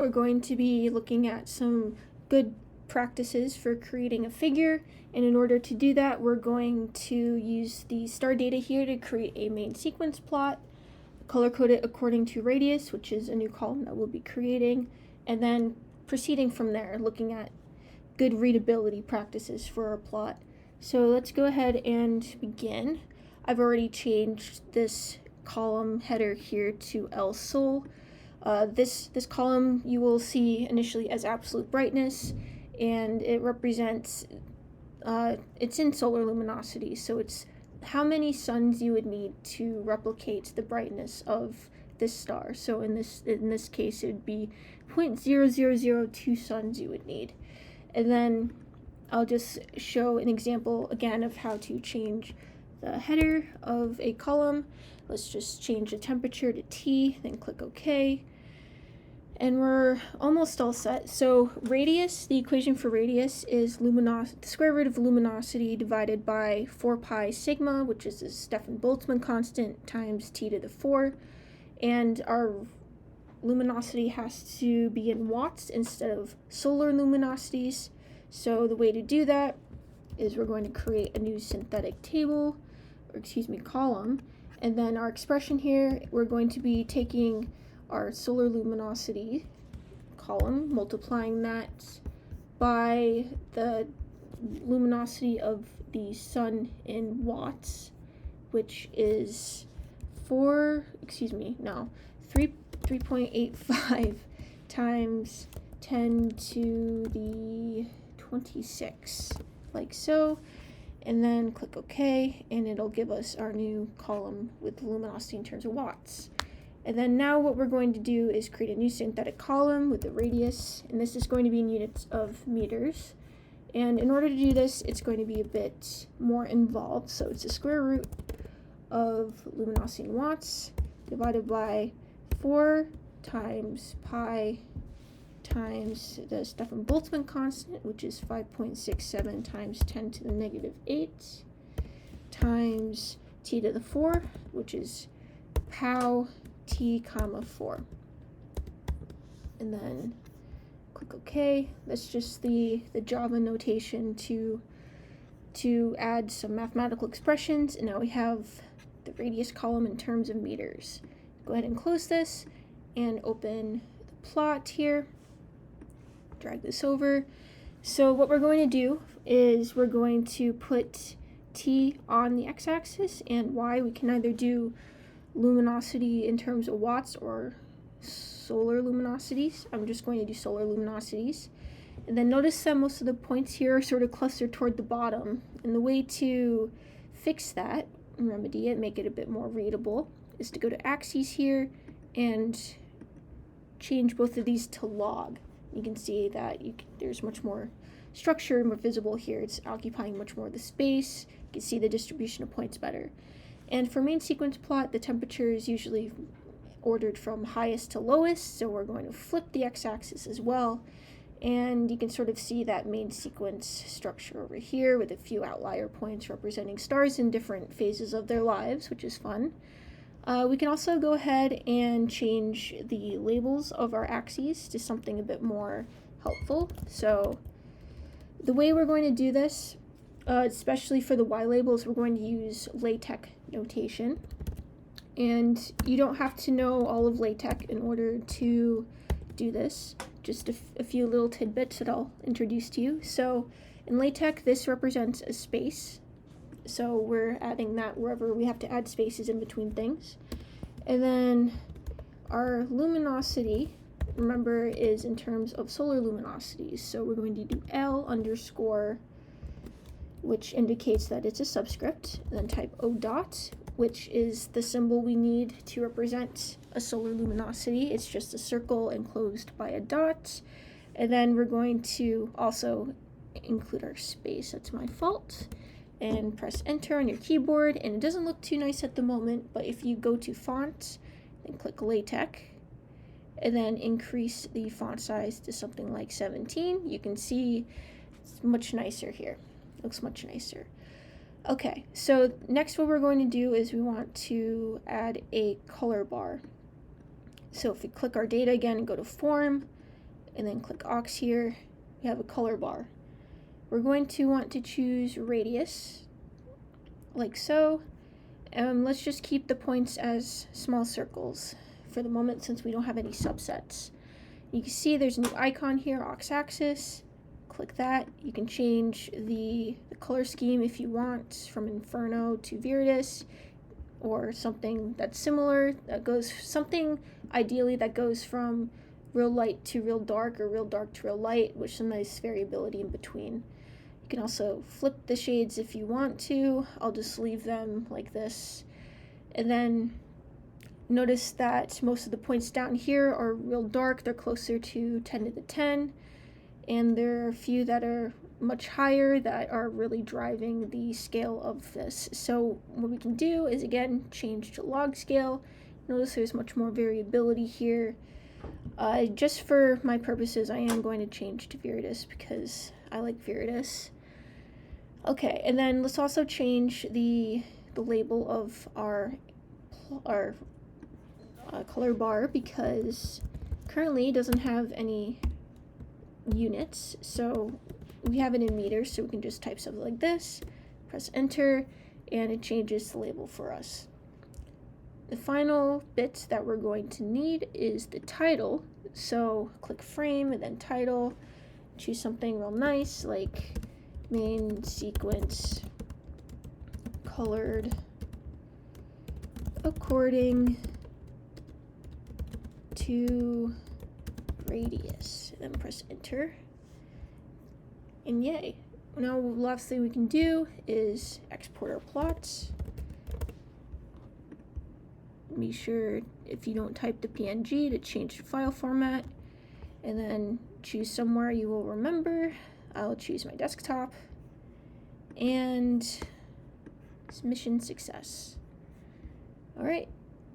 We're going to be looking at some good practices for creating a figure, and in order to do that, we're going to use the star data here to create a main sequence plot, color code it according to radius, which is a new column that we'll be creating, and then proceeding from there, looking at good readability practices for our plot. So let's go ahead and begin. I've already changed this column header here to L Sol. This column you will see initially as absolute brightness, and it represents, it's in solar luminosity, so it's how many suns you would need to replicate the brightness of this star. So in this case, it would be 0.0002 suns you would need. And then I'll just show an example again of how to change the header of a column. Let's just change the temperature to T, then click OK. And we're almost all set. So radius, the equation for radius is the square root of luminosity divided by 4 pi sigma, which is the Stefan-Boltzmann constant, times T to the 4. And our luminosity has to be in watts instead of solar luminosities. So the way to do that is we're going to create a new synthetic table, column. And then our expression here, we're going to be taking our solar luminosity column, multiplying that by the luminosity of the sun in watts, which is 3.85 times 10 to the 26, like so. And then click OK, and it'll give us our new column with luminosity in terms of watts. And then now what we're going to do is create a new synthetic column with the radius, and this is going to be in units of meters. And in order to do this, it's going to be a bit more involved. So it's the square root of luminosity in watts divided by 4 times pi times the Stefan-Boltzmann constant, which is 5.67 times 10 to the negative 8, times T to the 4, which is pow T comma 4. And then click OK. That's just the Java notation to add some mathematical expressions, and now we have the radius column in terms of meters. Go ahead and close this and open the plot here. Drag this over. So what we're going to do is we're going to put T on the x-axis, and Y we can either do luminosity in terms of watts or solar luminosities. I'm just going to do solar luminosities. And then notice that most of the points here are sort of clustered toward the bottom. And the way to fix that, remedy it, make it a bit more readable, is to go to axes here and change both of these to log. You can see that there's much more structure, more visible here. It's occupying much more of the space. You can see the distribution of points better. And for main sequence plot, the temperature is usually ordered from highest to lowest, so we're going to flip the x-axis as well. And you can sort of see that main sequence structure over here with a few outlier points representing stars in different phases of their lives, which is fun. We can also go ahead and change the labels of our axes to something a bit more helpful. So the way we're going to do this, especially for the Y labels, we're going to use LaTeX notation. And you don't have to know all of LaTeX in order to do this. Just a few little tidbits that I'll introduce to you. So in LaTeX, this represents a space. So we're adding that wherever we have to add spaces in between things. And then our luminosity, remember, is in terms of solar luminosities. So we're going to do L underscore, which indicates that it's a subscript, and then type O dot, which is the symbol we need to represent a solar luminosity. It's just a circle enclosed by a dot. And then we're going to also include our space. That's my fault. And press enter on your keyboard, and it doesn't look too nice at the moment, but if you go to font and click LaTeX and then increase the font size to something like 17, you can see it's much nicer here. It looks much nicer. Okay, so next what we're going to do is we want to add a color bar. So if we click our data again and go to form, and then click aux here. We have a color bar. We're going to want to choose radius, like so. Let's just keep the points as small circles for the moment since we don't have any subsets. You can see there's a new icon here, aux axis. Click that. You can change the color scheme if you want, from Inferno to Viridis, or something that's similar, ideally that goes from real light to real dark, or real dark to real light, with some nice variability in between. You can also flip the shades if you want to. I'll just leave them like this. And then notice that most of the points down here are real dark. They're closer to 10 to the 10. And there are a few that are much higher that are really driving the scale of this. So what we can do is, again, change to log scale. Notice there's much more variability here. Just for my purposes, I am going to change to Viridis because I like Viridis. Okay, and then let's also change the label of our color bar, because currently it doesn't have any units. So we have it in meters, so we can just type something like this, press enter, and it changes the label for us. The final bit that we're going to need is the title. So click frame and then title, choose something real nice like main sequence colored according to radius, and then press enter. And yay. Now the last thing we can do is export our plots. Be sure, if you don't type the PNG, to change the file format, and then choose somewhere you will remember. I'll choose my desktop, and it's mission success. All right.